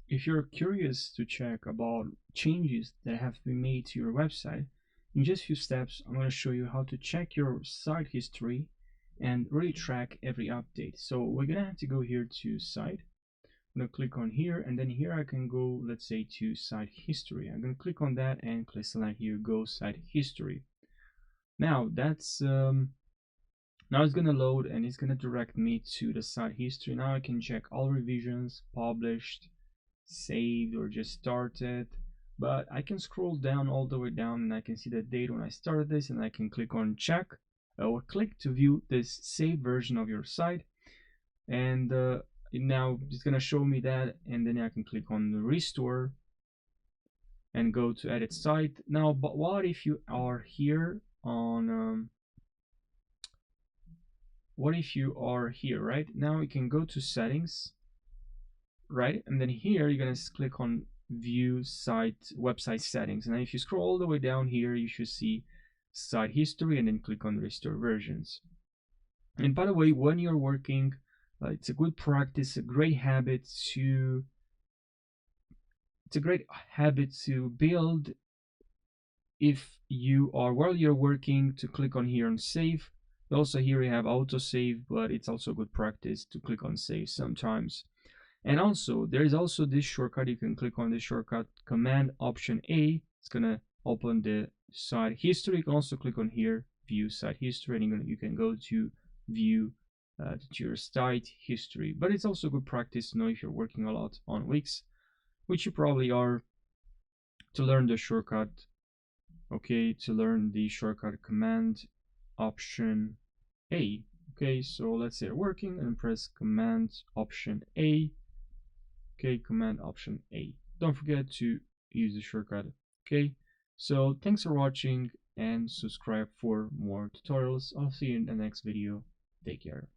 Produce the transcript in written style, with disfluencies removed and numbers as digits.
If you're curious to check about changes that have been made to your website, in just a few steps, I'm going to show you how to check your site history and really track every update. So we're going to have to go here to site. I'm going to click on here, and then here I can go, let's say, to site history. I'm going to click on that and click select here, go site history. Now now it's going to load and it's going to direct me to the site history. Now I can check all revisions, published, saved, or just started. But I can scroll down all the way down and I can see the date when I started this, and I can click on check or click to view this saved version of your site. And now it's going to show me that, and then I can click on the restore and go to edit site. Now, but what if you are here on what if you are here, right? Now you can go to settings, right? And then here you're going to click on view site website settings. And if you scroll all the way down here, you should see site history and then click on restore versions. And by the way, when you're working, it's a good practice, a great habit to build if you are while you're working to click on here and save. Also here you have autosave, but it's also good practice to click on save sometimes. And also there is also this shortcut. You can click on this shortcut, Command Option A. It's gonna open the site history. You can also click on here, view site history, and you can go to view to your site history. But it's also good practice to know if you're working a lot on Wix, which you probably are, to learn the shortcut. Okay, to learn the shortcut Command Option A. Okay, so let's say working and press Command Option A. Okay, Command Option A. Don't forget to use the shortcut. Okay, so thanks for watching and subscribe for more tutorials. I'll see you in the next video. Take care.